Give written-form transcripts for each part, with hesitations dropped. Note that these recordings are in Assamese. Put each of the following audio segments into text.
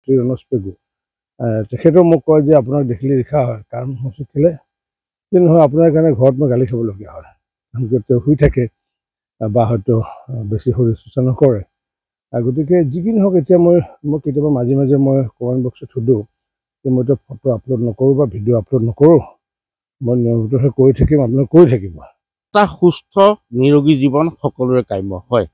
মন্ত্ৰী ৰণোজ পেগু তেখেতেও মোক কয় যে আপোনাক দেখিলে লিখা হয় কাৰণ মই শিকিলে যে নহয় আপোনাৰ কাৰণে ঘৰত মই গালি খাবলগীয়া হয় কাৰণ তেওঁ শুই থাকে বা হয়তো বেছি শৰীৰ চৰ্চা নকৰে গতিকে যিখিনি হওক এতিয়া মই কেতিয়াবা মাজে মাজে মই কমেণ্ট বক্সত সোধোঁ যে মই এতিয়া ফটো আপলোড নকৰোঁ বা ভিডিঅ' আপলোড নকৰোঁ মই নিয়মিতভাৱে কৰি থাকিম আপোনালোক কৰি থাকিব এটা সুস্থ নিৰোগী জীৱন সকলোৰে কাম্য হয়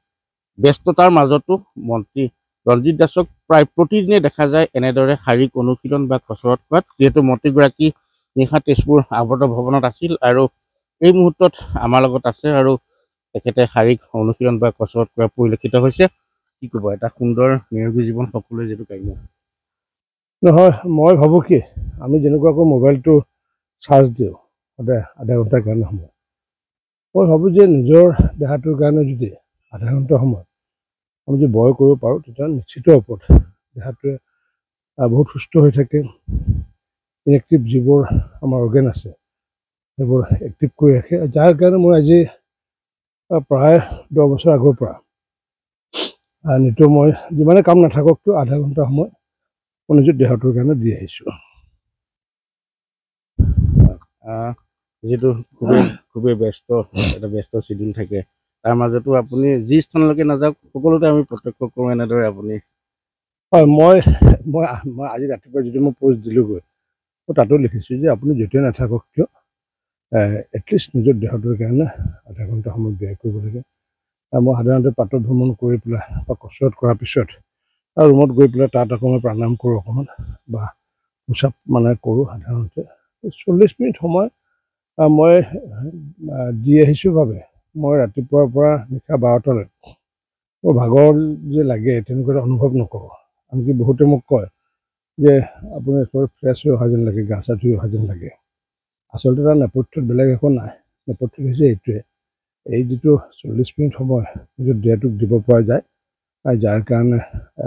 ব্যস্ততাৰ মাজতো মন্ত্ৰী ৰঞ্জিত দাসক প্ৰায় প্ৰতিদিনে দেখা যায় এনেদৰে শাৰীৰিক অনুশীলন বা কচৰৎ কৰাত যিহেতু মন্ত্ৰীগৰাকী নিশা তেজপুৰ আৱদ্ধ ভৱনত আছিল আৰু এই মুহূৰ্তত আমাৰ লগত আছে আৰু তেখেতে শাৰীৰিক অনুশীলন বা কচৰৎ কৰা পৰিলক্ষিত হৈছে কি ক'ব এটা সুন্দৰ নিৰোগী জীৱন সকলোৰে যিটো কাম্য নহয় মই ভাবোঁ কি আমি যেনেকুৱাকৈ মোবাইলটো চাৰ্জ দিওঁ সদায় আধা ঘণ্টাৰ কাৰণে সময় মই ভাবোঁ যে নিজৰ দেহাটোৰ কাৰণে যদি আধা ঘণ্টা সময় আমি যদি ব্যয় কৰিব পাৰোঁ তেতিয়া নিশ্চিত ওপৰত দেহাটোৱে বহুত সুস্থ হৈ থাকে ইনএক্টিভ যিবোৰ আমাৰ অৰ্গেন আছে সেইবোৰ এক্টিভ কৰি ৰাখে যাৰ কাৰণে মই আজি প্ৰায় 10 বছৰ আগৰ পৰা নিতৌ মই যিমানে কাম নাথাকক কিয় আধা ঘণ্টা সময় মই নিজৰ দেহটোৰ কাৰণে দি আহিছোঁ যিহেতু খুবেই ব্যস্ত চিডিউল থাকে তাৰ মাজতো আপুনি যি স্থানলৈকে নাযাওক সকলোতে আমি প্ৰত্যক্ষ কৰোঁ এনেদৰে আপুনি হয় মই আজি ৰাতিপুৱা যিটো মই পোষ্ট দিলোঁগৈ মই তাতো লিখিছোঁ যে আপুনি য'তেই নাথাকক কিয় এটলিষ্ট নিজৰ দেহটোৰ কাৰণে আধা ঘণ্টা সময় ব্যয় কৰিব লাগে মই সাধাৰণতে প্ৰাতঃ ভ্ৰমণ কৰি পেলাই বা কচৰৎ কৰাৰ পিছত আৰু ৰুমত গৈ পেলাই তাত আকৌ মই প্ৰাণায়াম কৰোঁ অকণমান বা পুচাপ মানে কৰোঁ সাধাৰণতে 40 মিনিট সময় মই দি আহিছোঁ বাবে মই ৰাতিপুৱাৰ পৰা নিশা 12টালৈ মোৰ ভাগৰ যে লাগে তেনেকুৱা অনুভৱ নকৰোঁ আনকি বহুতে মোক কয় যে আপুনি একেবাৰে ফ্ৰেছ হৈ অহা যেন লাগে গা চা ধুই অহা যেন লাগে আচলতে তাৰ নেপথ্যত বেলেগ একো নাই নেপথ্যত হৈছে এইটোৱে এই যিটো 40 মিনিট সময় নিজৰ দেহটোক দিব পৰা যায় যাৰ কাৰণে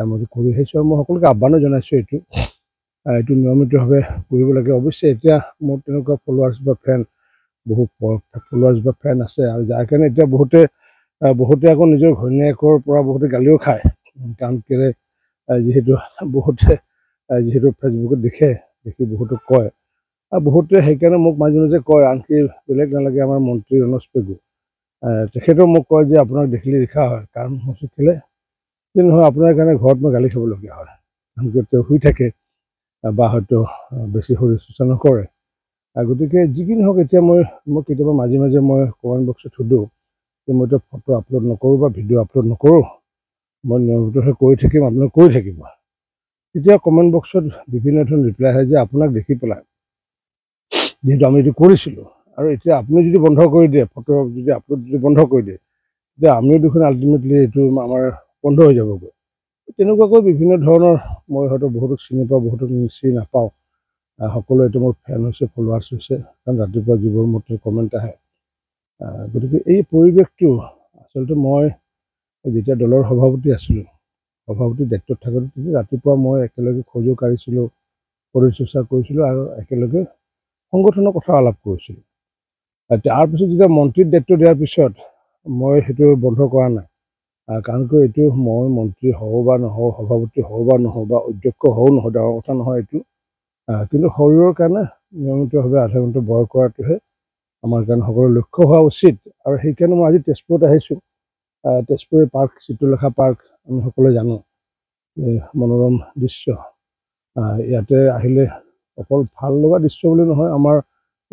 মই কৰি আহিছোঁ আৰু মই সকলোকে আহ্বানো জনাইছোঁ এইটো নিয়মিতভাৱে কৰিব লাগে অৱশ্যে এতিয়া মোৰ তেনেকুৱা ফলোৱাৰ্ছ বা ফেন বহুত ফলোৱাৰ্ছ বা ফেন আছে আৰু যাৰ কাৰণে এতিয়া বহুতে আকৌ নিজৰ ঘৈণীয়েকৰ পৰা বহুতে গালিও খায় কাৰণ কেলে যিহেতু ফেচবুকত দেখি বহুতে কয় আৰু বহুতে সেইকাৰণে মোক মাজে মাজে কয় আনকি বেলেগ নালাগে আমাৰ মন্ত্ৰী ৰণোজ পেগু তেখেতেও মোক কয় যে আপোনাক দেখিলে লিখা হয় কাৰণ মই শিকিলে যে নহয় আপোনাৰ কাৰণে ঘৰত মই গালি খাবলগীয়া হয় কাৰণ তেওঁ শুই থাকে বা হয়তো বেছি শৰীৰ চৰ্চা নকৰে গতিকে যিখিনি হওক এতিয়া মই কেতিয়াবা মাজে মাজে মই কমেণ্ট বক্সত সোধোঁ যে মই এতিয়া ফটো আপলোড নকৰোঁ বা ভিডিঅ' আপলোড নকৰোঁ মই নিয়মিতভাৱে কৰি থাকিম আপোনালোক কৰি থাকিব তেতিয়া কমেণ্ট বক্সত বিভিন্ন ধৰণৰ ৰিপ্লাই আহে যে আপোনাক দেখি পেলাই যিহেতু আমি এইটো কৰিছিলোঁ আৰু এতিয়া আপুনি যদি বন্ধ কৰি দিয়ে ফটো যদি আপলোড যদি বন্ধ কৰি দিয়ে তেতিয়া আমিও দেখোন আল্টিমেটলি এইটো আমাৰ বন্ধ হৈ যাবগৈ তেনেকুৱাকৈ বিভিন্ন ধৰণৰ মই হয়তো বহুতক চিনি পাওঁ বহুতক চিনি নাপাওঁ সকলো এইটো মোৰ ফেন হৈছে ফলোৱাৰ্ছ হৈছে কাৰণ ৰাতিপুৱা যিবোৰ মোৰ কমেণ্ট আহে গতিকে এই পৰিৱেশটো আচলতে মই যেতিয়া দলৰ সভাপতি আছিলোঁ সভাপতি দায়িত্বত থাকোঁতে তেতিয়া ৰাতিপুৱা মই একেলগে খোজো কাঢ়িছিলোঁ শৰীৰ চৰ্চা কৰিছিলোঁ আৰু একেলগে সংগঠনৰ কথা আলাপ কৰিছিলোঁ তাৰপিছত যেতিয়া মন্ত্ৰীৰ দায়িত্ব দিয়াৰ পিছত মই সেইটো বন্ধ কৰা নাই কাৰণ কিয় এইটো মই মন্ত্ৰী হওঁ বা নহওঁ সভাপতি হওঁ বা নহওঁ বা অধ্যক্ষ হওঁ নহয় ডাঙৰ কথা নহয় এইটো কিন্তু শৰীৰৰ কাৰণে নিয়মিতভাৱে আধা ঘণ্টা ব্যয় কৰাটোহে আমাৰ কাৰণে সকলোৰে লক্ষ্য হোৱা উচিত আৰু সেইকাৰণে মই আজি তেজপুৰত আহিছোঁ তেজপুৰ পাৰ্ক চিত্ৰলেখা পাৰ্ক আমি সকলোৱে জানো মনোৰম দৃশ্য ইয়াতে আহিলে অকল ভাল লগা দৃশ্য বুলি নহয় আমাৰ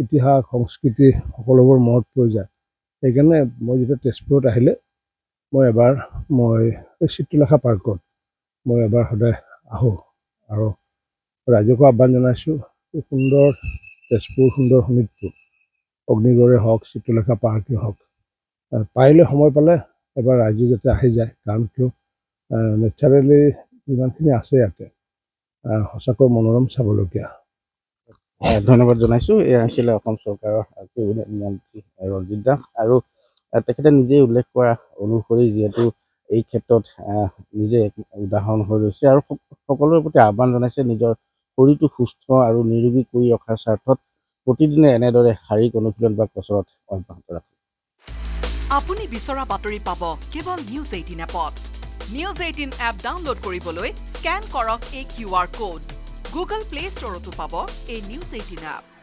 ইতিহাস সংস্কৃতি সকলোবোৰ মনত পৰি যায় সেইকাৰণে মই যেতিয়া তেজপুৰত আহিলে মই এই চিত্ৰলেখা পাৰ্কত মই এবাৰ সদায় আহোঁ আৰু ৰাইজকো আহ্বান জনাইছোঁ সুন্দৰ তেজপুৰ সুন্দৰ শোণিতপুৰ অগ্নিগড়ে হওক চিত্ৰলেখা পাৰ্কেই হওক পাৰিলে সময় পালে এবাৰ ৰাইজে যাতে আহি যায় কাৰণ কিয় নেচাৰেলি যিমানখিনি আছে ইয়াতে সঁচাকৈ মনোৰম চাবলগীয়া ধন্যবাদ জনাইছোঁ এয়া আছিলে অসম চৰকাৰৰ কেবিনেট মন্ত্ৰী ৰঞ্জিত দাস আৰু তেখেতে নিজেই উল্লেখ কৰা অনুসৰি যিহেতু এই ক্ষেত্ৰত নিজে উদাহৰণ হৈ ৰৈছে আৰু সকলোৰে প্ৰতি আহ্বান জনাইছে নিজৰ শৰীৰটো সুস্থ আৰু নিৰোগী কৰি ৰখাৰ স্বাৰ্থত প্ৰতিদিনে এনেদৰে শাৰীৰিক অনুশীলন বা কচৰৎ অব্যাহত ৰাখে আপুনি বিচৰা বাতৰি পাব কেৱল নিউজ 18 এপত। নিউজ 18 এপ ডাউনলোড কৰিবলৈ স্ক্যান কৰক এই QR code. Google Play Store তো পাব এই নিউজ 18 এপ।